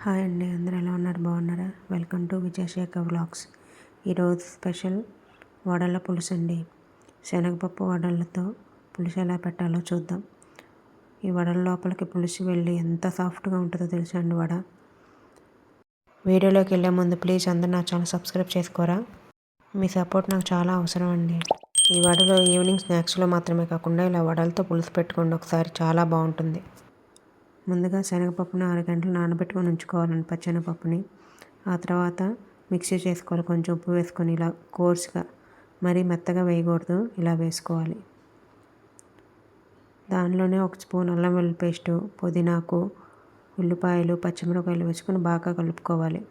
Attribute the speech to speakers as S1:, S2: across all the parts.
S1: Hi అండి, అందరూ ఎలా ఉన్నారు? బాగున్నారా? Welcome to Vijayasekhar vlogs. ఈరోజు స్పెషల్ వడల పులుసు అండి. శనగపప్పు వడలతో పులుసు ఎలా పెట్టాలో చూద్దాం. ఈ వడల లోపలికి పులుసు వెళ్ళి ఎంత సాఫ్ట్గా ఉంటుందో తెలుసా అండి వడ. వీడియోలోకి వెళ్ళే ముందు ప్లీజ్ అందరూ నా ఛానల్ సబ్స్క్రైబ్ చేసుకోరా. మీ సపోర్ట్ నాకు చాలా అవసరం అండి. ఈ వడలో ఈవినింగ్ స్నాక్స్లో మాత్రమే కాకుండా ఇలా వడలతో పులుసు పెట్టుకోండి ఒకసారి, చాలా బాగుంటుంది. ముందుగా శనగపప్పుని 6 గంటలు నానబెట్టుకొని ఉంచుకోవాలండి, పచ్చెనగపప్పుని. ఆ తర్వాత మిక్సీ చేసుకోవాలి, కొంచెం ఉప్పు వేసుకొని ఇలా కోర్స్గా, మరీ మెత్తగా వేయకూడదు, ఇలా వేసుకోవాలి. దానిలోనే 1 స్పూన్ అల్లం వెల్లుల్లి పేస్టు, పుదీనాకు, ఉల్లిపాయలు, పచ్చిమిరపకాయలు వేసుకొని బాగా కలుపుకోవాలి.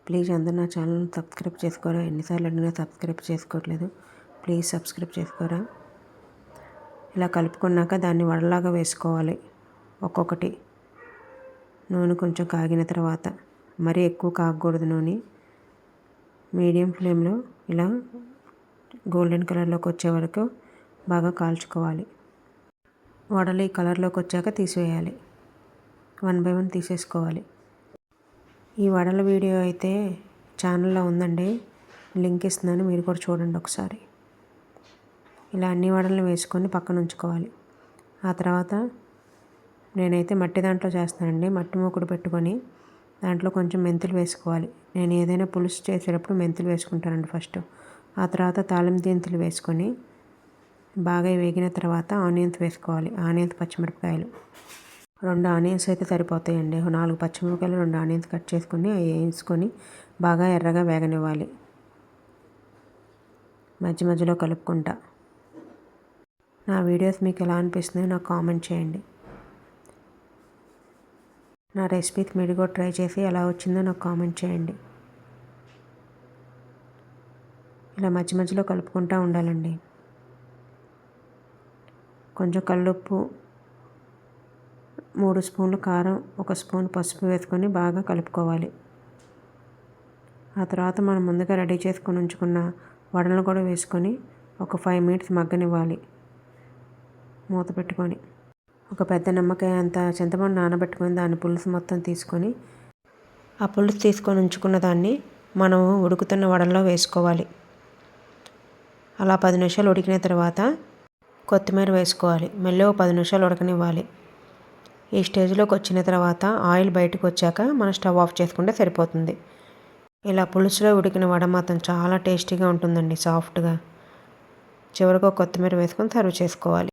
S1: ప్లీజ్ అందరూ నా ఛానల్ సబ్స్క్రైబ్ చేసుకోరా. ఎన్నిసార్లు అడిగినా సబ్స్క్రైబ్ చేసుకోవట్లేదు, ప్లీజ్ సబ్స్క్రైబ్ చేసుకోరా. ఇలా కలుపుకున్నాక దాన్ని వడలాగా వేసుకోవాలి ఒక్కొక్కటి. నూనె కొంచెం కాగిన తర్వాత, మరీ ఎక్కువ కాగకూడదు నూనె, మీడియం ఫ్లేమ్లో ఇలా గోల్డెన్ కలర్లోకి వచ్చే వరకు బాగా కాల్చుకోవాలి. వడలు ఈ కలర్లోకి వచ్చాక తీసివేయాలి, 1 బై 1 తీసేసుకోవాలి. ఈ వడల వీడియో అయితే ఛానల్లో ఉందండి, లింక్ ఇస్తున్నాను, మీరు కూడా చూడండి ఒకసారి. ఇలా అన్ని వడలను వేసుకొని పక్కన ఉంచుకోవాలి. ఆ తర్వాత నేనైతే మట్టి దాంట్లో చేస్తానండి. మట్టి మూకుడు పెట్టుకొని దాంట్లో కొంచెం మెంతులు వేసుకోవాలి. నేను ఏదైనా పులుసు చేసేటప్పుడు మెంతులు వేసుకుంటానండి ఫస్ట్. ఆ తర్వాత తాలింపు దినుసులు వేసుకొని బాగా వేగిన తర్వాత ఆనియన్స్ వేసుకోవాలి. ఆనియన్స్, పచ్చిమిరపకాయలు 2 ఆనియన్స్ అయితే సరిపోతాయండి. 4 పచ్చిమిరపకాయలు, 2 ఆనియన్స్ కట్ చేసుకొని అవి వేయించుకొని బాగా ఎర్రగా వేగనివ్వాలి. మధ్య మధ్యలో కలుపుకుంటా. నా వీడియోస్ మీకు ఎలా అనిపిస్తుందో నాకు కామెంట్ చేయండి. నా రెసిపీస్ మీరు కూడా ట్రై చేసి ఎలా వచ్చిందో నాకు కామెంట్ చేయండి. ఇలా మధ్య మధ్యలో కలుపుకుంటూ ఉండాలండి. కొంచెం కల్లుప్పు, 3 స్పూన్లు కారం, 1 స్పూన్ పసుపు వేసుకొని బాగా కలుపుకోవాలి. ఆ తర్వాత మనం ముందుగా రెడీ చేసుకొని ఉంచుకున్న వడలను కూడా వేసుకొని ఒక 5 మినిట్స్ మగ్గనివ్వాలి మూత పెట్టుకొని. ఒక పెద్ద నిమ్మకాయ అంత చింతపండు నానబెట్టుకొని దాని పులుసు మొత్తం తీసుకొని, ఆ పులుసు తీసుకొని ఉంచుకున్న దాన్ని మనం ఉడుకుతున్న వడల్లో వేసుకోవాలి. అలా 10 నిమిషాలు ఉడికిన తర్వాత కొత్తిమీర వేసుకోవాలి. మళ్ళీ 10 నిమిషాలు ఉడకనివ్వాలి. ఈ స్టేజ్లోకి వచ్చిన తర్వాత ఆయిల్ బయటకు వచ్చాక మనం స్టవ్ ఆఫ్ చేసుకుంటే సరిపోతుంది. ఇలా పులుసులో ఉడికిన వడ మాత్రం చాలా టేస్టీగా ఉంటుందండి, సాఫ్ట్గా. చివరికి కొత్తిమీర వేసుకొని సర్వ్ చేసుకోవాలి.